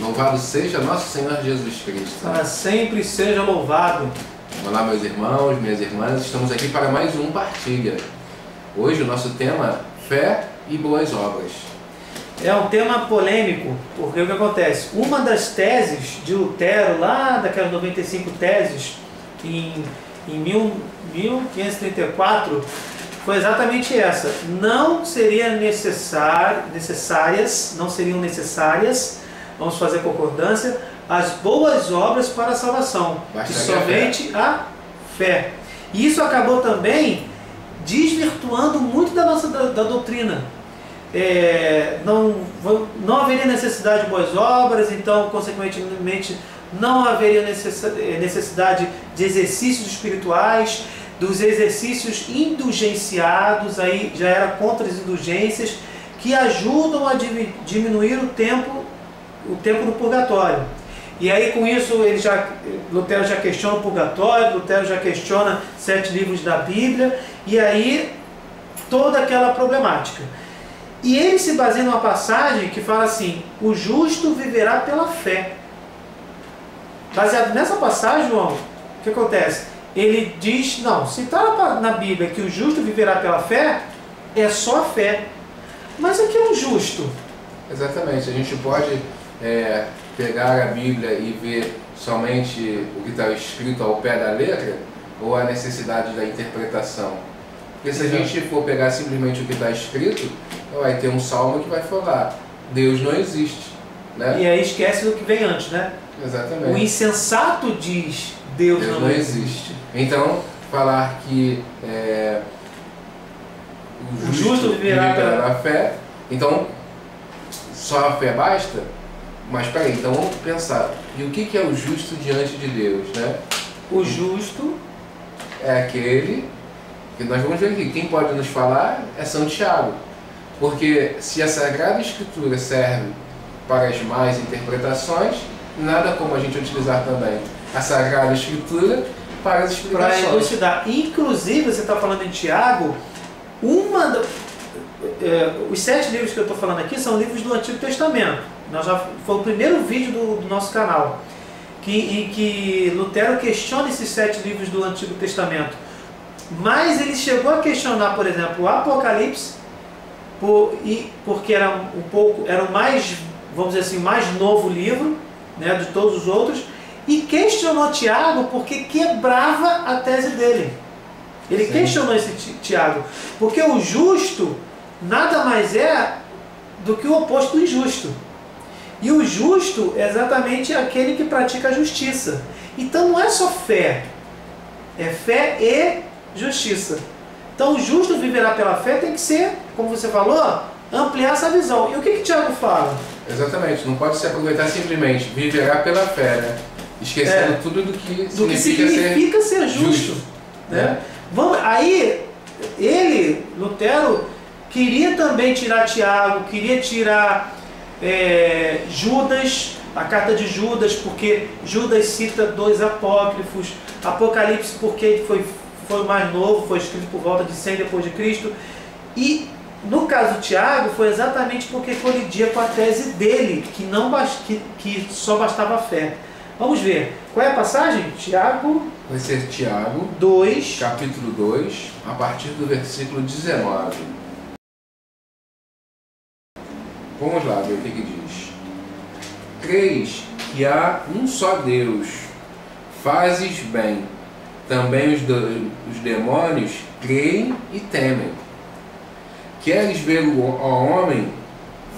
Louvado seja nosso Senhor Jesus Cristo. Para sempre seja louvado. Olá, meus irmãos, minhas irmãs, estamos aqui para mais um Partilha. Hoje o nosso tema, fé e boas obras. É um tema polêmico, porque o que acontece? Uma das teses de Lutero, lá daquelas 95 teses, em 1534, foi exatamente essa. Não seriam necessárias, vamos fazer concordância, as boas obras para a salvação, e somente a fé. E isso acabou também desvirtuando muito da doutrina. Não haveria necessidade de boas obras, então, consequentemente, não haveria necessidade de exercícios espirituais, dos exercícios indulgenciados, aí já era contra as indulgências, que ajudam a diminuir o tempo no purgatório. E aí com isso Lutero já questiona o purgatório, Lutero já questiona 7 livros da Bíblia, e aí toda aquela problemática. E ele se baseia numa passagem que fala assim: o justo viverá pela fé. Baseado nessa passagem, João, o que acontece? Ele diz, não, se está na Bíblia que o justo viverá pela fé, é só a fé. Mas o que é um justo? Exatamente, a gente pode pegar a Bíblia e ver somente o que está escrito ao pé da letra, ou a necessidade da interpretação. Porque se a gente for pegar simplesmente o que está escrito, vai ter um salmo que vai falar, Deus não existe, né? E aí esquece do que vem antes, né? Exatamente. O insensato diz, Deus não existe. Então, falar que o justo viverá pela fé, então só a fé basta? Mas peraí, então vamos pensar, e o que é o justo diante de Deus, né? O justo é aquele que nós vamos ver aqui, quem pode nos falar é São Tiago, porque se a Sagrada Escritura serve para as más interpretações, nada como a gente utilizar também a Sagrada Escritura para as explicações. Para elucidar. Inclusive, você está falando em Tiago, os 7 livros que eu estou falando aqui são livros do Antigo Testamento. Foi o primeiro vídeo do nosso canal, em que Lutero questiona esses 7 livros do Antigo Testamento. Mas ele chegou a questionar, por exemplo, o Apocalipse, porque era o mais, vamos dizer assim, mais novo livro, né, de todos os outros, e questionou Tiago porque quebrava a tese dele. Ele questionou esse Tiago, porque o justo nada mais é do que o oposto do injusto. E o justo é exatamente aquele que pratica a justiça. Então não é só fé, é fé e justiça. Então o justo viverá pela fé tem que ser, como você falou, ampliar essa visão. E o que Tiago fala? Exatamente, não pode se aproveitar simplesmente, viverá pela fé, né? Esquecendo tudo do que significa ser justo. Né? Aí, Lutero, queria também tirar Tiago, queria tirar Judas, a carta de Judas, porque Judas cita 2 apócrifos, Apocalipse porque foi mais novo, foi escrito por volta de 100 depois de Cristo, e no caso do Tiago foi exatamente porque colidia com a tese dele, que só bastava a fé. Vamos ver, qual é a passagem? Tiago... Vai ser Tiago 2, capítulo 2, a partir do versículo 19. Vamos lá ver o que diz. Creis que há um só Deus, fazes bem. Também os demônios creem e temem. Queres ver o homem?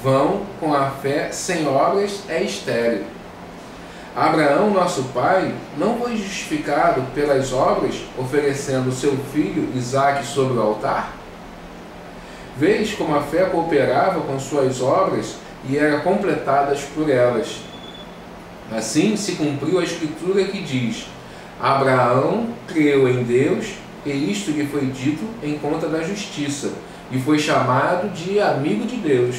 Vão com a fé sem obras é estéril. Abraão, nosso pai, não foi justificado pelas obras, oferecendo seu filho Isaque sobre o altar? Vês como a fé cooperava com suas obras e era completadas por elas. Assim se cumpriu a Escritura que diz: Abraão creu em Deus, e isto lhe foi dito em conta da justiça, e foi chamado de amigo de Deus.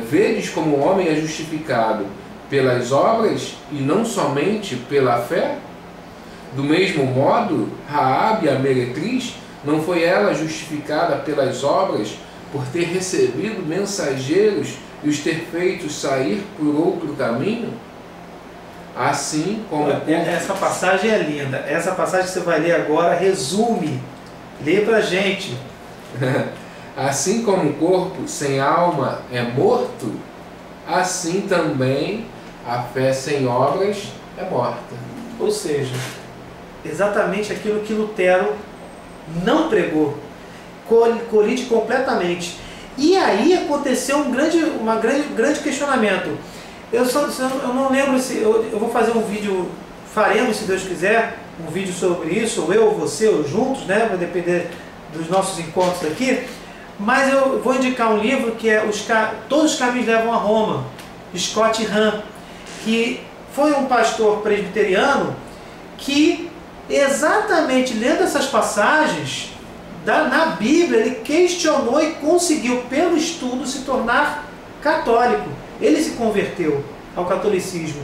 Vedes como o homem é justificado pelas obras e não somente pela fé? Do mesmo modo, Raabe, a meretriz, não foi ela justificada pelas obras por ter recebido mensageiros e os ter feito sair por outro caminho, assim como o corpo... Essa passagem é linda. Essa passagem que você vai ler agora resume. Lê pra gente. Assim como o corpo sem alma é morto, assim também a fé sem obras é morta. Ou seja, exatamente aquilo que Lutero não pregou. Colide completamente. E aí aconteceu um grande questionamento. Eu não lembro se... Eu vou fazer um vídeo, faremos, se Deus quiser, um vídeo sobre isso, ou eu, ou você, ou juntos, né? Vai depender dos nossos encontros aqui. Mas eu vou indicar um livro que é Todos os Caminhos Levam a Roma, Scott Hahn, que foi um pastor presbiteriano que, exatamente lendo essas passagens na Bíblia, ele questionou e conseguiu, pelo estudo, se tornar católico. Ele se converteu ao catolicismo.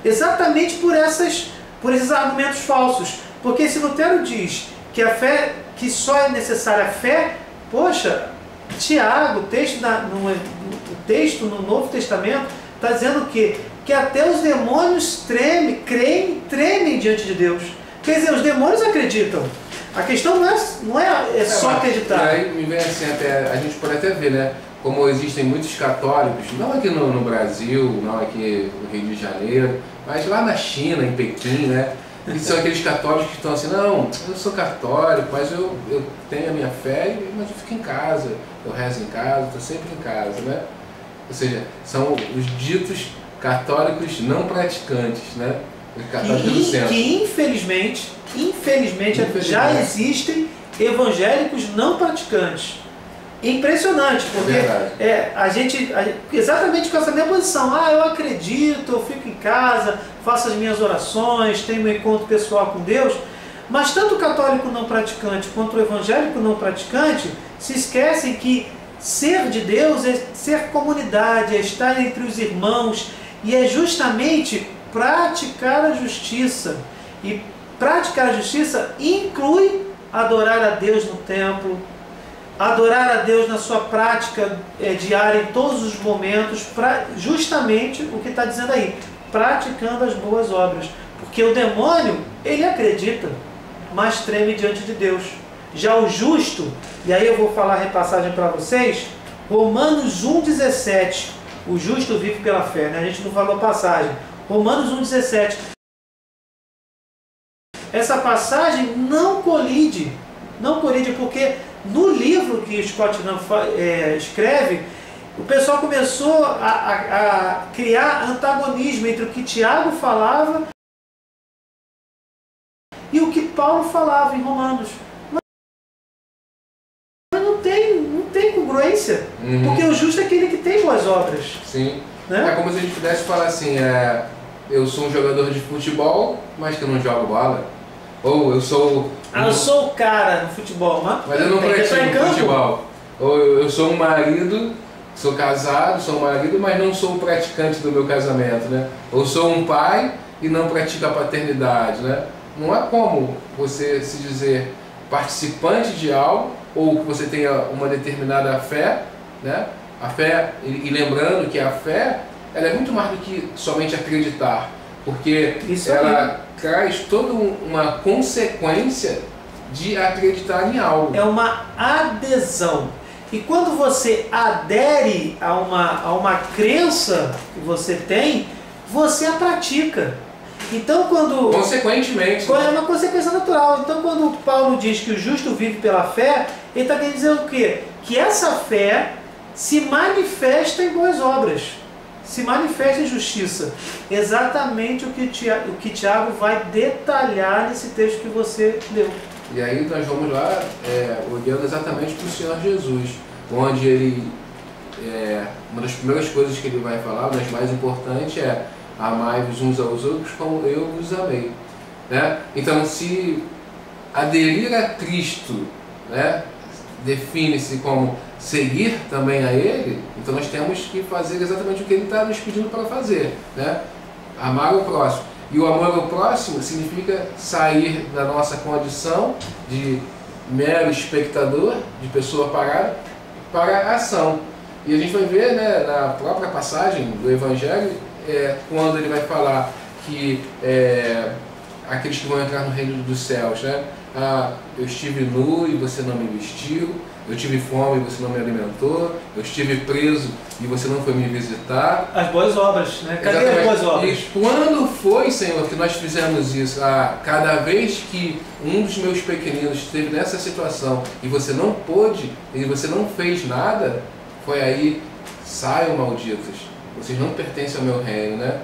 Exatamente por esses argumentos falsos. Porque se Lutero diz que a fé, que só é necessária a fé, poxa, Tiago, o texto no Novo Testamento, está dizendo o quê? Que até os demônios tremem diante de Deus. Quer dizer, os demônios acreditam. A questão não é só acreditar. E aí me vem assim, a gente pode até ver, né? Como existem muitos católicos, não aqui no Brasil, não aqui no Rio de Janeiro, mas lá na China, em Pequim, né? E são aqueles católicos que estão assim, não, eu sou católico, mas eu tenho a minha fé, mas eu fico em casa, eu rezo em casa, estou sempre em casa, né? Ou seja, são os ditos católicos não praticantes, né? Que infelizmente já existem evangélicos não praticantes. Impressionante, porque exatamente com essa minha posição, eu acredito, eu fico em casa, faço as minhas orações, tenho meu encontro pessoal com Deus, mas tanto o católico não praticante quanto o evangélico não praticante se esquecem que ser de Deus é ser comunidade, é estar entre os irmãos, e é justamente praticar a justiça. E praticar a justiça inclui adorar a Deus no templo, adorar a Deus na sua prática diária em todos os momentos, justamente o que está dizendo aí, praticando as boas obras. Porque o demônio, ele acredita, mas treme diante de Deus. Já o justo, e aí eu vou falar a repassagem para vocês, Romanos 1,17, o justo vive pela fé, né? A gente não falou a passagem. Romanos 1,17. Essa passagem não colide, porque no livro que Scott Hahn escreve, o pessoal começou a criar antagonismo entre o que Tiago falava e o que Paulo falava em Romanos. Mas não tem congruência, porque o justo é aquele que tem boas obras. Sim. Né? É como se a gente pudesse falar assim, eu sou um jogador de futebol, mas que eu não jogo bola. Ou eu sou... eu sou o cara no futebol, mas eu não pratico futebol. Ou eu sou um marido, sou casado, sou um marido, mas não sou o praticante do meu casamento, né? Ou sou um pai e não pratico a paternidade, né? Não é como você se dizer participante de algo, ou que você tenha uma determinada fé, né? A fé, e lembrando que a fé, ela é muito mais do que somente acreditar, porque ela traz toda uma consequência de acreditar em algo. É uma adesão. E quando você adere a uma crença que você tem, você a pratica. Então quando... Consequentemente. É uma consequência natural. Então quando Paulo diz que o justo vive pela fé, ele está querendo dizer o quê? Que essa fé se manifesta em boas obras, se manifesta em justiça. Exatamente o que Tiago vai detalhar nesse texto que você leu. E aí nós vamos lá olhando exatamente para o Senhor Jesus, onde ele, uma das primeiras coisas que ele vai falar, uma das mais importantes, é amai-vos uns aos outros como eu vos amei. Né? Então, se aderir a Cristo, né, define-se como seguir também a Ele, então nós temos que fazer exatamente o que Ele está nos pedindo para fazer, né? Amar o próximo. E o amor ao próximo significa sair da nossa condição de mero espectador, de pessoa parada, para a ação. E a gente vai ver, né, na própria passagem do Evangelho, quando ele vai falar que aqueles que vão entrar no reino dos céus, né? Eu estive nu e você não me vestiu, eu tive fome e você não me alimentou, eu estive preso e você não foi me visitar. As boas obras, né? Cadê Exatamente. as boas obras? E quando foi, Senhor, que nós fizemos isso? Cada vez que um dos meus pequeninos esteve nessa situação e você não pôde, e você não fez nada, foi aí, saiam malditos, vocês não pertencem ao meu reino, né?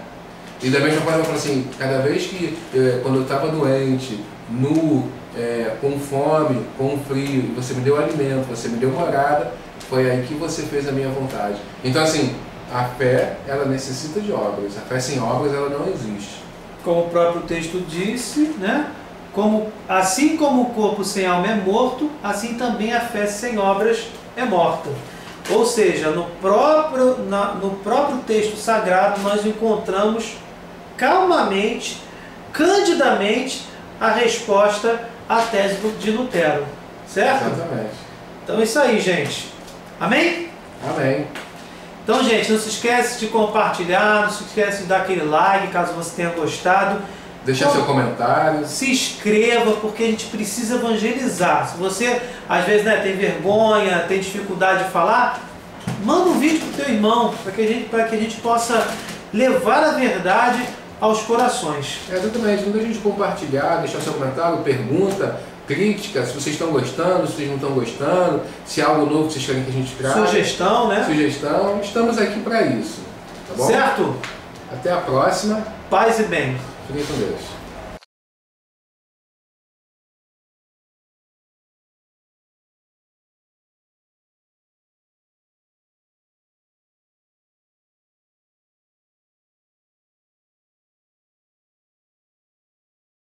E da mesma forma eu falo assim, cada vez que, quando eu estava doente, nu, com fome, com frio, você me deu alimento, você me deu morada, foi aí que você fez a minha vontade. Então assim, a fé, ela necessita de obras, a fé sem obras, ela não existe. Como o próprio texto disse, né? Assim como o corpo sem alma é morto, assim também a fé sem obras é morta. Ou seja, no próprio texto sagrado nós encontramos calmamente, candidamente, a resposta à tese de Lutero. Certo? Exatamente. Então é isso aí, gente. Amém? Amém. Então, gente, não se esquece de compartilhar, não se esquece de dar aquele like, caso você tenha gostado. Deixa seu comentário. Se inscreva, porque a gente precisa evangelizar. Se você, às vezes, né, tem vergonha, tem dificuldade de falar, manda um vídeo para o teu irmão, para que a gente possa levar a verdade aos corações. Exatamente. Não deixe de compartilhar, deixar seu comentário, pergunta, crítica, se vocês estão gostando, se vocês não estão gostando, se há algo novo que vocês querem que a gente traga. Sugestão, né? Sugestão. Estamos aqui para isso. Tá bom? Certo? Até a próxima. Paz e bem. Fiquem com Deus.